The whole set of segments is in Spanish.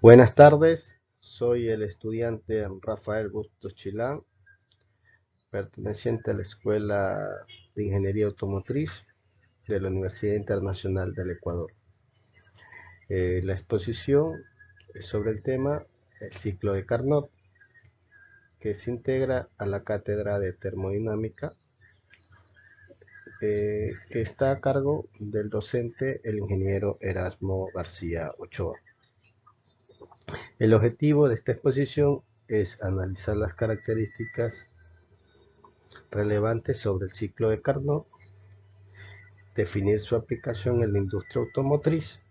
Buenas tardes, soy el estudiante Rafael Bustos Chilán, perteneciente a la Escuela de Ingeniería Automotriz de la Universidad Internacional del Ecuador. La exposición es sobre el tema el ciclo de Carnot, que se integra a la cátedra de termodinámica, que está a cargo del docente el ingeniero Erasmo García Ochoa. El objetivo de esta exposición es analizar las características relevantes sobre el ciclo de Carnot, definir su aplicación en la industria automotriz,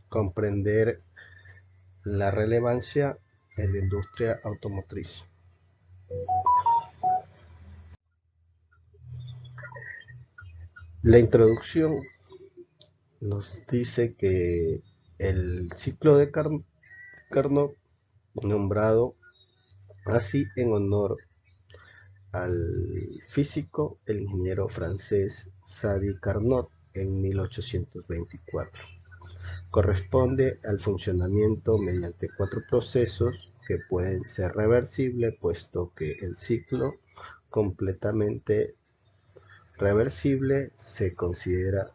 comprender la relevancia en la industria automotriz. La introducción nos dice que el ciclo de Carnot, nombrado así en honor al físico, el ingeniero francés Sadi Carnot, en 1824. Corresponde al funcionamiento mediante cuatro procesos que pueden ser reversibles, puesto que el ciclo completamente reversible se considera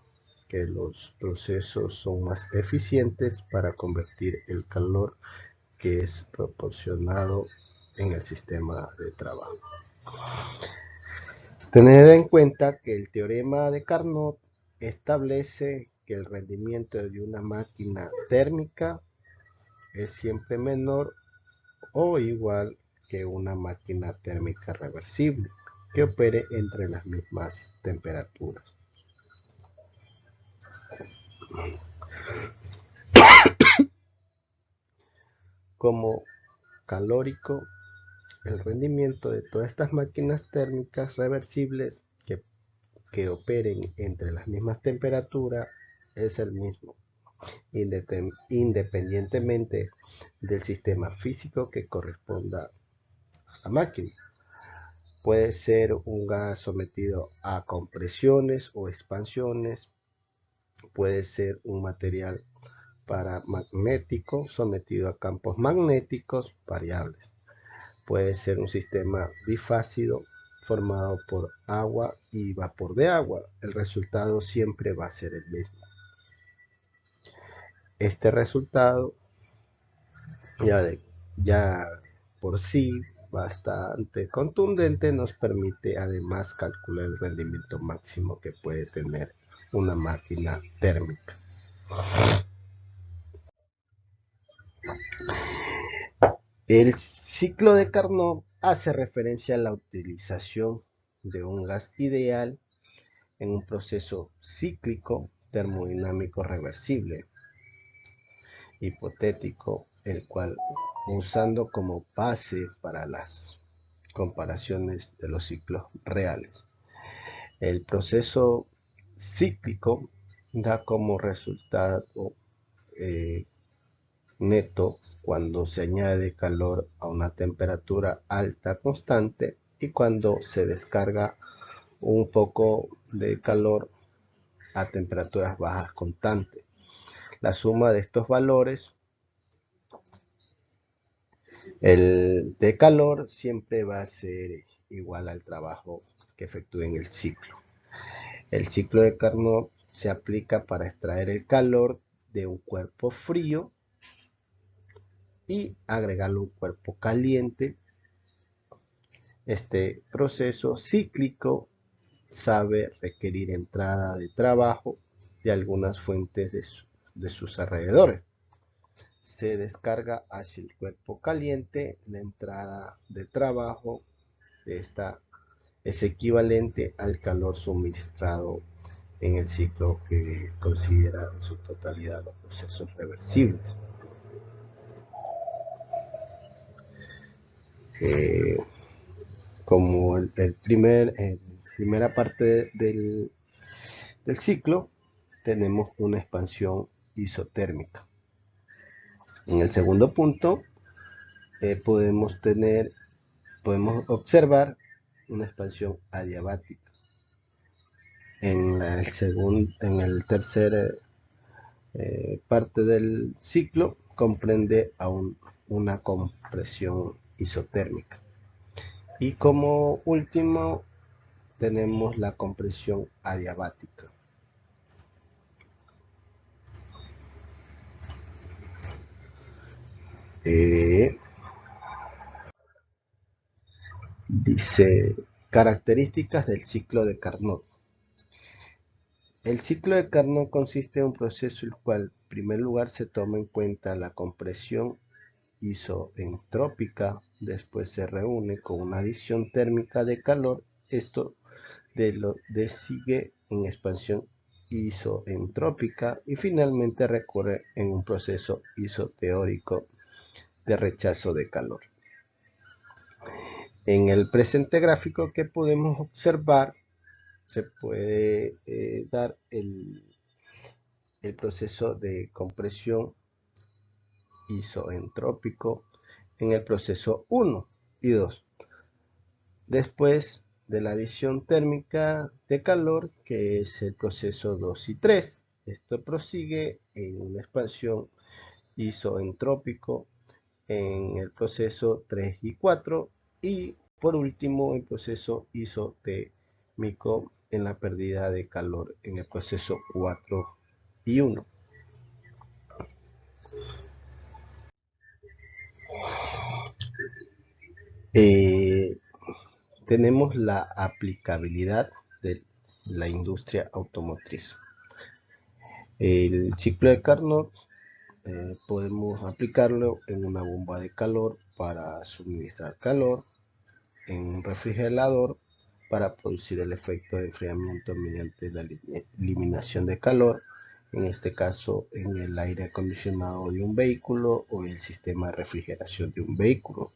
que los procesos son más eficientes para convertir el calor que es proporcionado en el sistema de trabajo. Tener en cuenta que el teorema de Carnot establece que el rendimiento de una máquina térmica es siempre menor o igual que una máquina térmica reversible que opere entre las mismas temperaturas. Como calórico, el rendimiento de todas estas máquinas térmicas reversibles que operen entre las mismas temperaturas es el mismo, independientemente del sistema físico que corresponda a la máquina. Puede ser un gas sometido a compresiones o expansiones, puede ser un material paramagnético sometido a campos magnéticos variables, puede ser un sistema bifásico formado por agua y vapor de agua. El resultado siempre va a ser el mismo. Este resultado ya por sí bastante contundente nos permite además calcular el rendimiento máximo que puede tener una máquina térmica. El ciclo de Carnot hace referencia a la utilización de un gas ideal en un proceso cíclico termodinámico reversible hipotético, el cual usando como base para las comparaciones de los ciclos reales. El proceso cíclico da como resultado eh, neto cuando se añade calor a una temperatura alta constante y cuando se descarga un poco de calor a temperaturas bajas constantes. La suma de estos valores, el de calor, siempre va a ser igual al trabajo que efectúe en el ciclo. El ciclo de Carnot se aplica para extraer el calor de un cuerpo frío y agregarle un cuerpo caliente. Este proceso cíclico sabe requerir entrada de trabajo de algunas fuentes de sus alrededores. Se descarga hacia el cuerpo caliente, la entrada de trabajo de esta es equivalente al calor suministrado en el ciclo que considera en su totalidad los procesos reversibles. Eh, como primera parte del ciclo, tenemos una expansión isotérmica. En el segundo punto, podemos observar una expansión adiabática. En el tercer parte del ciclo comprende a una compresión isotérmica. Y como último tenemos la compresión adiabática. Dice, características del ciclo de Carnot. El ciclo de Carnot consiste en un proceso en el cual, en primer lugar, se toma en cuenta la compresión isoentrópica, después se reúne con una adición térmica de calor, esto sigue en expansión isoentrópica y finalmente recurre en un proceso isoteórico de rechazo de calor. En el presente gráfico que podemos observar se puede dar el proceso de compresión isoentrópico en el proceso 1 y 2. Después de la adición térmica de calor, que es el proceso 2 y 3. Esto prosigue en una expansión isoentrópico en el proceso 3 y 4 y por último el proceso isotérmico en la pérdida de calor en el proceso 4 y 1. Tenemos la aplicabilidad de la industria automotriz. El ciclo de Carnot podemos aplicarlo en una bomba de calor para suministrar calor, en un refrigerador para producir el efecto de enfriamiento mediante la eliminación de calor, en este caso en el aire acondicionado de un vehículo o el sistema de refrigeración de un vehículo.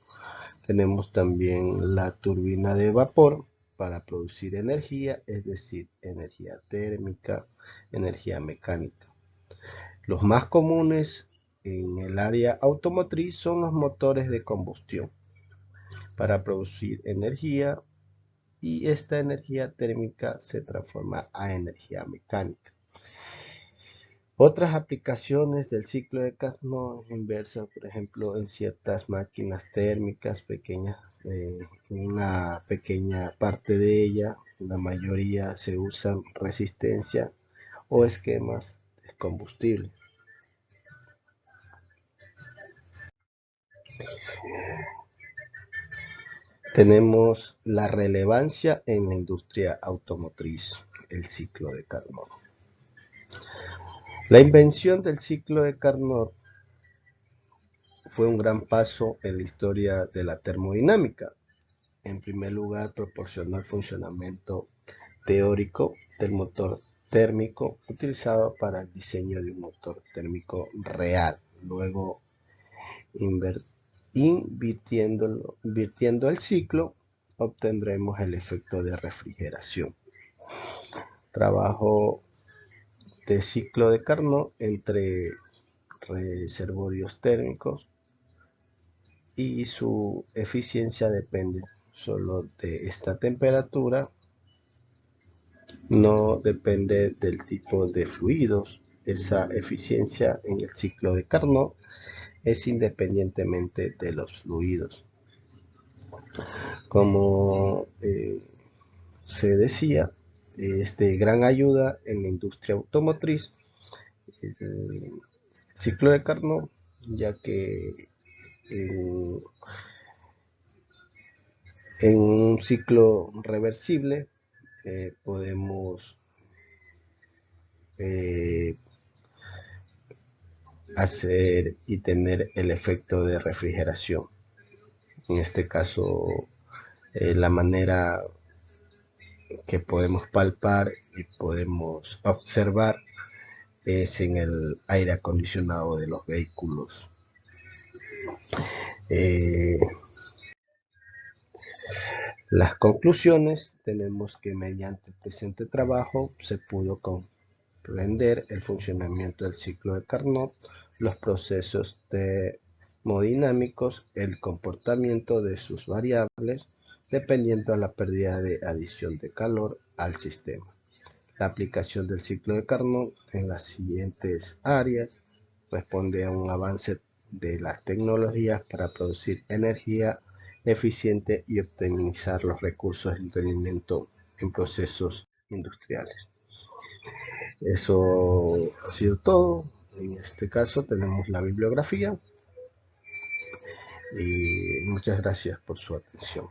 Tenemos también la turbina de vapor para producir energía, es decir, energía térmica, energía mecánica. Los más comunes en el área automotriz son los motores de combustión para producir energía y esta energía térmica se transforma a energía mecánica. Otras aplicaciones del ciclo de Carnot inversa, por ejemplo, en ciertas máquinas térmicas pequeñas, una pequeña parte de ella, la mayoría se usan resistencia o esquemas de combustible. Tenemos la relevancia en la industria automotriz, el ciclo de Carnot. La invención del ciclo de Carnot fue un gran paso en la historia de la termodinámica. En primer lugar, proporcionó el funcionamiento teórico del motor térmico utilizado para el diseño de un motor térmico real. Luego, invirtiendo el ciclo, obtendremos el efecto de refrigeración. Trabajo de ciclo de Carnot entre reservorios térmicos y su eficiencia depende solo de esta temperatura, no depende del tipo de fluidos. Esa eficiencia en el ciclo de Carnot es independientemente de los fluidos. Como se decía, es de gran ayuda en la industria automotriz el ciclo de Carnot, ya que en un ciclo reversible podemos hacer y tener el efecto de refrigeración. En este caso, la manera que podemos palpar y podemos observar es en el aire acondicionado de los vehículos. Las conclusiones, tenemos que mediante el presente trabajo se pudo comprender el funcionamiento del ciclo de Carnot, los procesos termodinámicos, el comportamiento de sus variables, dependiendo de la pérdida de adición de calor al sistema. La aplicación del ciclo de Carnot en las siguientes áreas responde a un avance de las tecnologías para producir energía eficiente y optimizar los recursos del rendimiento en procesos industriales. Eso ha sido todo. En este caso tenemos la bibliografía y muchas gracias por su atención.